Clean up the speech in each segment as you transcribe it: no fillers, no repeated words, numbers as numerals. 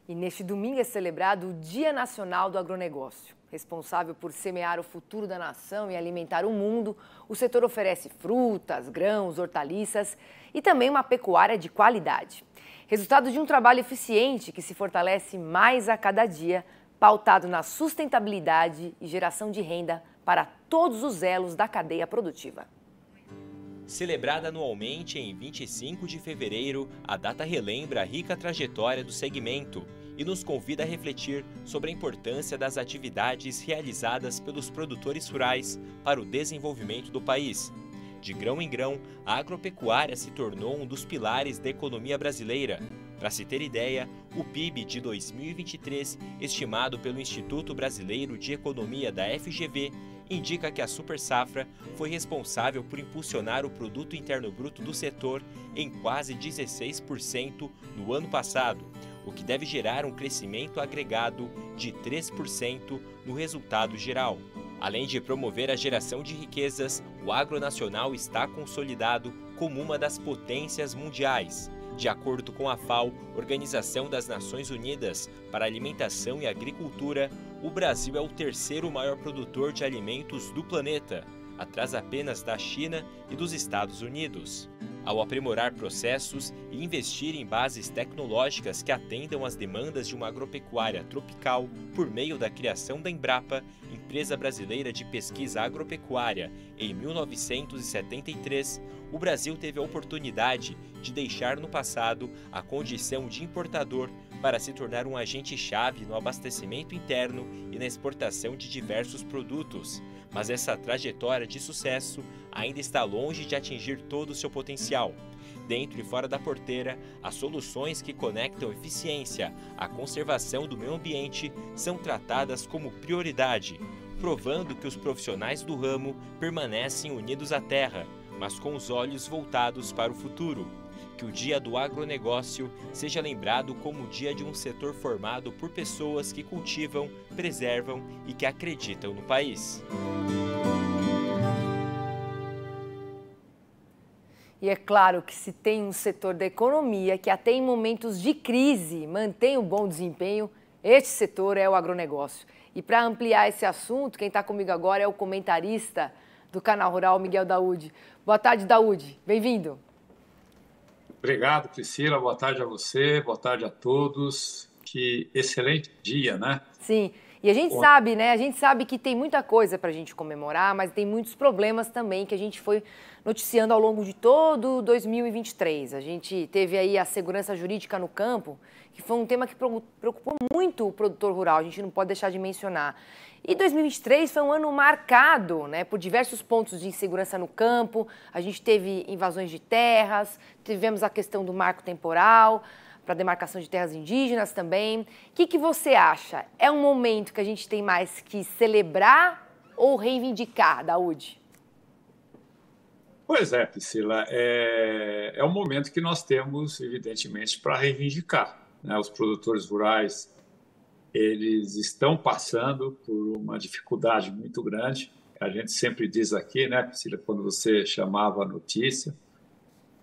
E neste domingo é celebrado o Dia Nacional do Agronegócio. Responsável por semear o futuro da nação e alimentar o mundo, o setor oferece frutas, grãos, hortaliças e também uma pecuária de qualidade. Resultado de um trabalho eficiente que se fortalece mais a cada dia, pautado na sustentabilidade e geração de renda para todos os elos da cadeia produtiva. Celebrada anualmente em 25 de fevereiro, a data relembra a rica trajetória do segmento e nos convida a refletir sobre a importância das atividades realizadas pelos produtores rurais para o desenvolvimento do país. De grão em grão, a agropecuária se tornou um dos pilares da economia brasileira. Para se ter ideia, o PIB de 2023, estimado pelo Instituto Brasileiro de Economia da FGV, indica que a super-safra foi responsável por impulsionar o Produto Interno Bruto do setor em quase 16% no ano passado, o que deve gerar um crescimento agregado de 3% no resultado geral. Além de promover a geração de riquezas, o agro nacional está consolidado como uma das potências mundiais. De acordo com a FAO, Organização das Nações Unidas para a Alimentação e Agricultura, o Brasil é o terceiro maior produtor de alimentos do planeta, atrás apenas da China e dos Estados Unidos. Ao aprimorar processos e investir em bases tecnológicas que atendam às demandas de uma agropecuária tropical por meio da criação da Embrapa, empresa brasileira de pesquisa agropecuária, em 1973, o Brasil teve a oportunidade de deixar no passado a condição de importador para se tornar um agente-chave no abastecimento interno e na exportação de diversos produtos. Mas essa trajetória de sucesso ainda está longe de atingir todo o seu potencial. Dentro e fora da porteira, as soluções que conectam eficiência à conservação do meio ambiente são tratadas como prioridade, provando que os profissionais do ramo permanecem unidos à terra, mas com os olhos voltados para o futuro. Que o Dia do Agronegócio seja lembrado como o dia de um setor formado por pessoas que cultivam, preservam e que acreditam no país. E é claro que se tem um setor da economia que até em momentos de crise mantém um bom desempenho, este setor é o agronegócio. E para ampliar esse assunto, quem está comigo agora é o comentarista do Canal Rural, Miguel Daúde. Boa tarde, Daúde. Bem-vindo. Obrigado, Priscila. Boa tarde a você, boa tarde a todos. Que excelente dia, né? Sim, e a gente sabe, né? A gente sabe que tem muita coisa para a gente comemorar, mas tem muitos problemas também que a gente foi noticiando ao longo de todo 2023. A gente teve aí a segurança jurídica no campo, que foi um tema que preocupou muito o produtor rural, a gente não pode deixar de mencionar. E 2023 foi um ano marcado, né, por diversos pontos de insegurança no campo. A gente teve invasões de terras, tivemos a questão do marco temporal para demarcação de terras indígenas também. O que você acha? É um momento que a gente tem mais que celebrar ou reivindicar, Daúde? Pois é, Priscila, é um momento que nós temos, evidentemente, para reivindicar, né? Os produtores rurais, eles estão passando por uma dificuldade muito grande. A gente sempre diz aqui, né, Priscila, quando você chamava a notícia,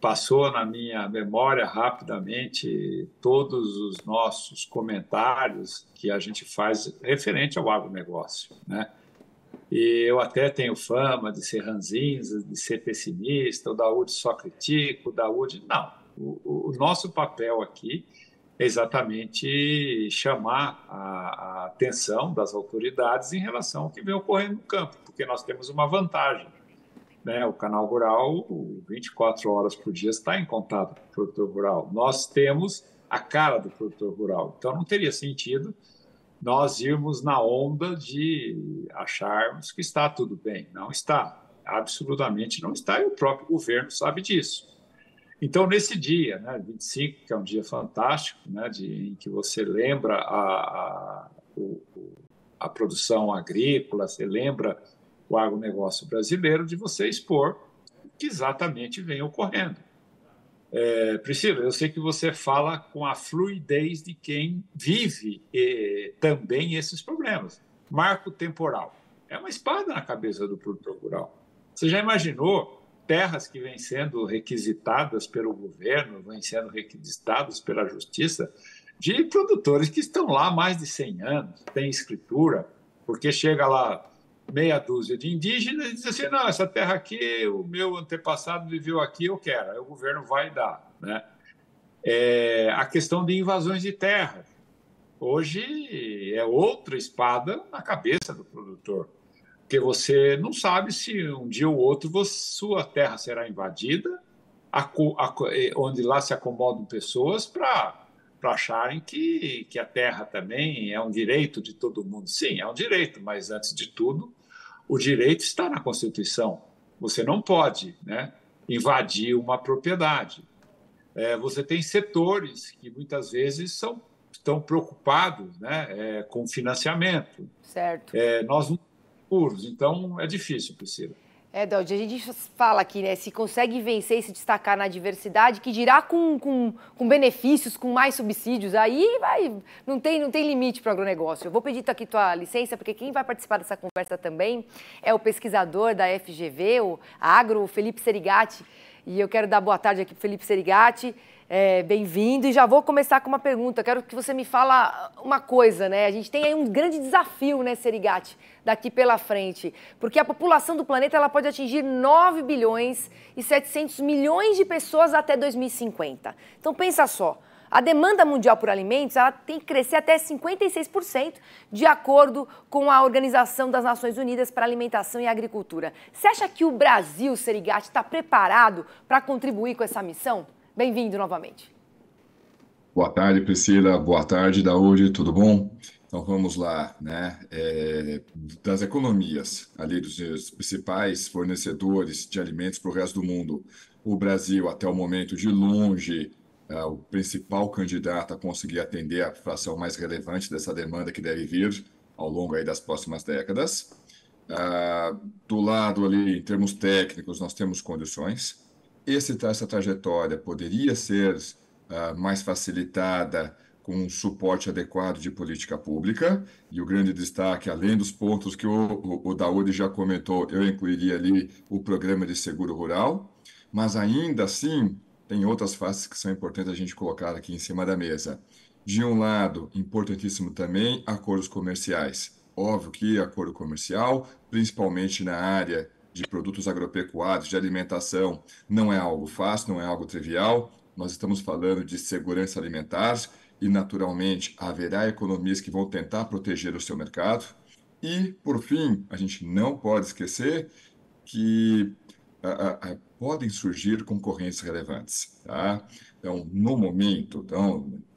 passou na minha memória rapidamente todos os nossos comentários que a gente faz referente ao agronegócio, né? E eu até tenho fama de ser ranzinza, de ser pessimista, o Daúde só critica, o Daúde... Não, o nosso papel aqui é exatamente chamar a atenção das autoridades em relação ao que vem ocorrendo no campo, porque nós temos uma vantagem, né? O Canal Rural, 24 horas por dia, está em contato com o produtor rural. Nós temos a cara do produtor rural, então não teria sentido nós irmos na onda de acharmos que está tudo bem. Não está, absolutamente não está, e o próprio governo sabe disso. Então, nesse dia, né, 25, que é um dia fantástico, né, em que você lembra a produção agrícola, você lembra o agronegócio brasileiro, de você expor o que exatamente vem ocorrendo. Priscila, eu sei que você fala com a fluidez de quem vive também esses problemas. Marco temporal é uma espada na cabeça do produtor rural. Você já imaginou terras que vêm sendo requisitadas pelo governo, vêm sendo requisitadas pela justiça, de produtores que estão lá há mais de 100 anos, têm escritura, porque chega lá meia dúzia de indígenas e diz assim, não, essa terra aqui, o meu antepassado viveu aqui, eu quero. Aí o governo vai dar, né? A questão de invasões de terras. Hoje é outra espada na cabeça do produtor, porque você não sabe se um dia ou outro sua terra será invadida, onde lá se acomodam pessoas para acharem que a terra também é um direito de todo mundo. Sim, é um direito, mas antes de tudo, o direito está na Constituição. Você não pode, né, invadir uma propriedade. Você tem setores que muitas vezes estão preocupados, né, com financiamento. Certo. Nós não temos, então é difícil, Priscila. Daudi, a gente fala aqui, né? Se consegue vencer e se destacar na diversidade, que dirá com benefícios, com mais subsídios, aí não tem limite para o agronegócio. Eu vou pedir aqui tua licença, porque quem vai participar dessa conversa também é o pesquisador da FGV, o Agro, o Felipe Serigati. E eu quero dar boa tarde aqui para o Felipe Serigati. Bem-vindo. E já vou começar com uma pergunta. Quero que você me fala uma coisa, né? A gente tem aí um grande desafio, né, Serigati, daqui pela frente. Porque a população do planeta ela pode atingir 9 bilhões e 700 milhões de pessoas até 2050. Então, pensa só. A demanda mundial por alimentos ela tem que crescer até 56%, de acordo com a Organização das Nações Unidas para a Alimentação e Agricultura. Você acha que o Brasil, Serigati, está preparado para contribuir com essa missão? Bem-vindo novamente. Boa tarde, Priscila. Boa tarde, Daúde. Tudo bom? Então vamos lá, né? Das economias, ali dos principais fornecedores de alimentos para o resto do mundo, o Brasil, até o momento, de longe, o principal candidato a conseguir atender a fração mais relevante dessa demanda que deve vir ao longo aí das próximas décadas. Do lado ali, em termos técnicos, nós temos condições. Essa trajetória poderia ser mais facilitada com um suporte adequado de política pública, e o grande destaque, além dos pontos que o Daúde já comentou, eu incluiria ali o programa de seguro rural, mas ainda assim tem outras faces que são importantes a gente colocar aqui em cima da mesa. De um lado, importantíssimo também, acordos comerciais. Óbvio que acordo comercial, principalmente na área de produtos agropecuários, de alimentação, não é algo fácil, não é algo trivial. Nós estamos falando de segurança alimentar e, naturalmente, haverá economias que vão tentar proteger o seu mercado. E, por fim, a gente não pode esquecer que podem surgir concorrentes relevantes, tá? Então, no momento,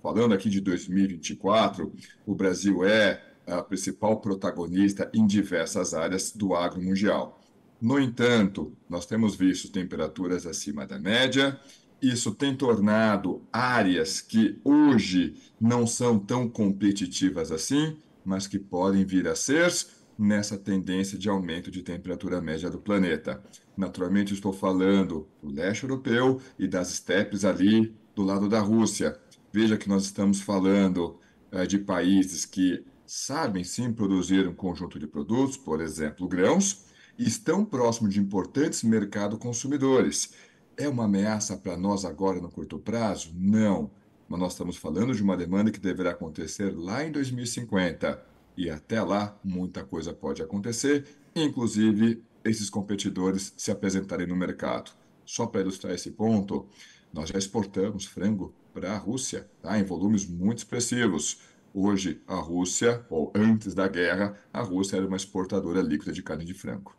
falando aqui de 2024, o Brasil é a principal protagonista em diversas áreas do agro mundial. No entanto, nós temos visto temperaturas acima da média. Isso tem tornado áreas que hoje não são tão competitivas assim, mas que podem vir a ser nessa tendência de aumento de temperatura média do planeta. Naturalmente, estou falando do leste europeu e das estepes ali do lado da Rússia. Veja que nós estamos falando de países que sabem sim produzir um conjunto de produtos, por exemplo, grãos, e estão próximos de importantes mercados consumidores. É uma ameaça para nós agora no curto prazo? Não. Mas nós estamos falando de uma demanda que deverá acontecer lá em 2050. E até lá, muita coisa pode acontecer, inclusive esses competidores se apresentarem no mercado. Só para ilustrar esse ponto, nós já exportamos frango para a Rússia, tá? Em volumes muito expressivos. Hoje, a Rússia, ou antes da guerra, a Rússia era uma exportadora líquida de carne de frango.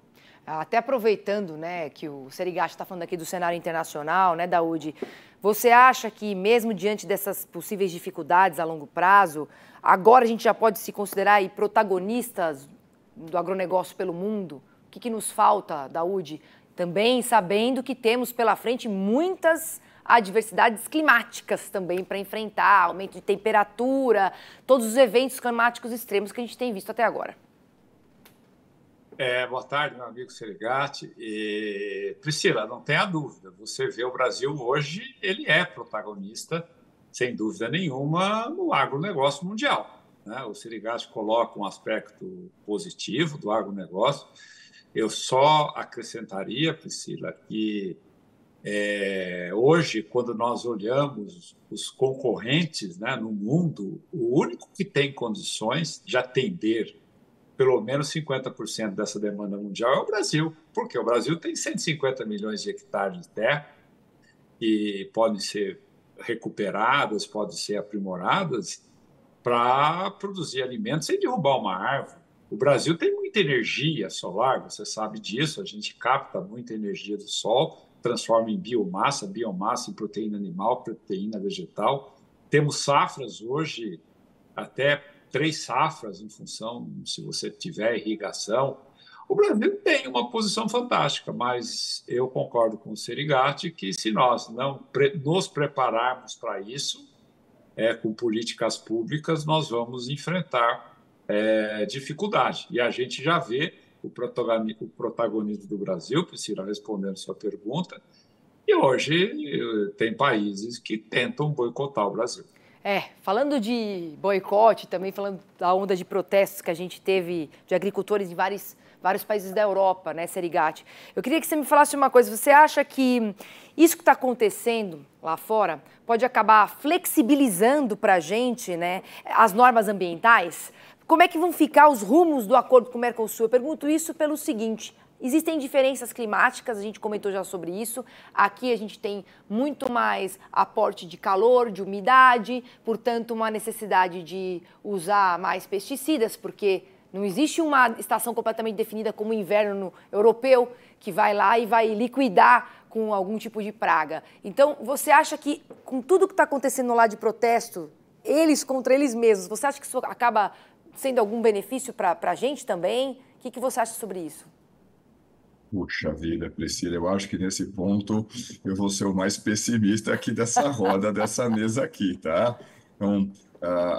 Até aproveitando, né, que o Serigati está falando aqui do cenário internacional, né, Daúde, você acha que mesmo diante dessas possíveis dificuldades a longo prazo, agora a gente já pode se considerar aí protagonistas do agronegócio pelo mundo? O que nos falta, Daúde? Também sabendo que temos pela frente muitas adversidades climáticas também para enfrentar, aumento de temperatura, todos os eventos climáticos extremos que a gente tem visto até agora. Boa tarde, meu amigo Serigati. Priscila, não tenha dúvida, você vê o Brasil hoje, ele é protagonista, sem dúvida nenhuma, no agronegócio mundial, né? O Serigati coloca um aspecto positivo do agronegócio. Eu só acrescentaria, Priscila, que Hoje, quando nós olhamos os concorrentes, né, no mundo, o único que tem condições de atender pelo menos 50% dessa demanda mundial é o Brasil, porque o Brasil tem 150 milhões de hectares de terra que podem ser recuperadas, podem ser aprimoradas para produzir alimentos sem derrubar uma árvore. O Brasil tem muita energia solar, você sabe disso, a gente capta muita energia do sol, transforma em biomassa, biomassa em proteína animal, proteína vegetal. Temos safras hoje, até 3 safras em função, se você tiver irrigação. O Brasil tem uma posição fantástica, mas eu concordo com o Serigati que se nós não nos prepararmos para isso, com políticas públicas, nós vamos enfrentar dificuldade. E a gente já vê o protagonismo do Brasil, Priscila, respondendo sua pergunta, e hoje tem países que tentam boicotar o Brasil. Falando de boicote, também falando da onda de protestos que a gente teve de agricultores em vários países da Europa, né, Serigati? Eu queria que você me falasse uma coisa. Você acha que isso que está acontecendo lá fora pode acabar flexibilizando para a gente, né, as normas ambientais? Como é que vão ficar os rumos do acordo com o Mercosul? Eu pergunto isso pelo seguinte: existem diferenças climáticas, a gente comentou já sobre isso. Aqui a gente tem muito mais aporte de calor, de umidade, portanto, uma necessidade de usar mais pesticidas, porque não existe uma estação completamente definida como o inverno europeu, que vai lá e vai liquidar com algum tipo de praga. Então, você acha que, com tudo que está acontecendo lá de protesto, eles contra eles mesmos, você acha que isso acaba sendo algum benefício para a gente também? O que você acha sobre isso? Puxa vida, Priscila, eu acho que nesse ponto eu vou ser o mais pessimista aqui dessa roda, dessa mesa aqui, tá? Então,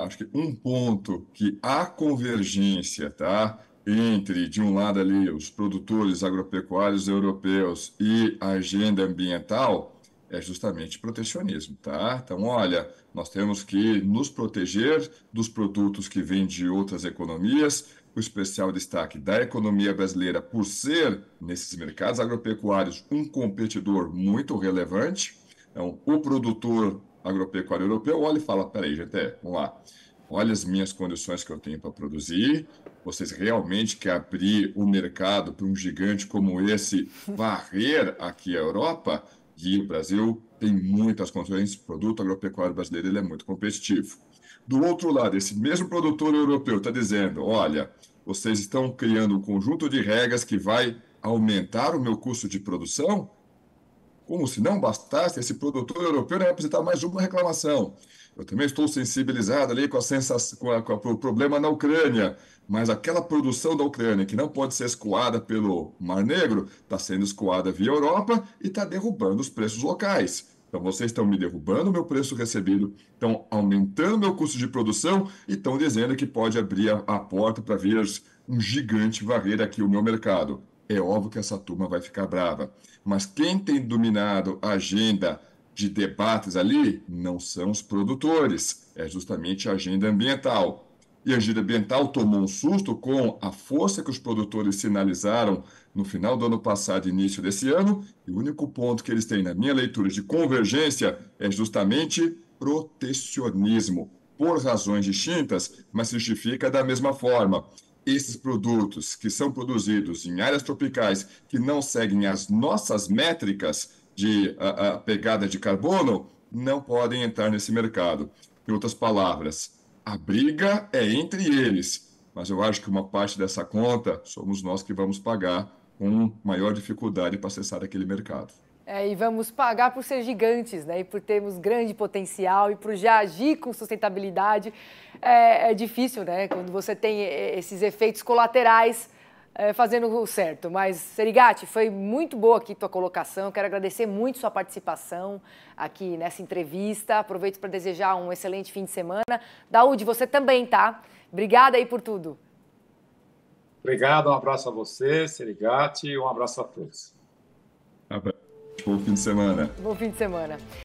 acho que um ponto que há convergência, tá? Entre, de um lado ali, os produtores agropecuários europeus e a agenda ambiental é justamente protecionismo, tá? Então, olha, nós temos que nos proteger dos produtos que vêm de outras economias, o especial destaque da economia brasileira por ser, nesses mercados agropecuários, um competidor muito relevante. Então, o produtor agropecuário europeu olha e fala, peraí, gente, vamos lá, olha as minhas condições que eu tenho para produzir, vocês realmente querem abrir o mercado para um gigante como esse varrer aqui a Europa? E o Brasil tem muitas condições, o produto agropecuário brasileiro ele é muito competitivo. Do outro lado, esse mesmo produtor europeu está dizendo, olha, vocês estão criando um conjunto de regras que vai aumentar o meu custo de produção? Como se não bastasse, esse produtor europeu vai apresentar mais uma reclamação. Eu também estou sensibilizado ali com o problema na Ucrânia, mas aquela produção da Ucrânia que não pode ser escoada pelo Mar Negro, está sendo escoada via Europa e está derrubando os preços locais. Então, vocês estão me derrubando o meu preço recebido, estão aumentando o meu custo de produção e estão dizendo que pode abrir a porta para vir um gigante varrer aqui o meu mercado. É óbvio que essa turma vai ficar brava. Mas quem tem dominado a agenda de debates ali não são os produtores, é justamente a agenda ambiental. E a agenda ambiental tomou um susto com a força que os produtores sinalizaram no final do ano passado e início desse ano, e o único ponto que eles têm na minha leitura de convergência é justamente protecionismo, por razões distintas, mas se justifica da mesma forma. Esses produtos que são produzidos em áreas tropicais que não seguem as nossas métricas de pegada de carbono não podem entrar nesse mercado. Em outras palavras, a briga é entre eles, mas eu acho que uma parte dessa conta somos nós que vamos pagar com maior dificuldade para acessar aquele mercado. E vamos pagar por ser gigantes, né? E por termos grande potencial e por já agir com sustentabilidade. É difícil, né? Quando você tem esses efeitos colaterais fazendo o certo. Mas, Serigati, foi muito boa aqui tua colocação. Eu quero agradecer muito sua participação aqui nessa entrevista. Aproveito para desejar um excelente fim de semana. Daúde, você também, tá? Obrigada aí por tudo. Obrigado, um abraço a você, Serigati, e um abraço a todos. Bom fim de semana. Bom fim de semana.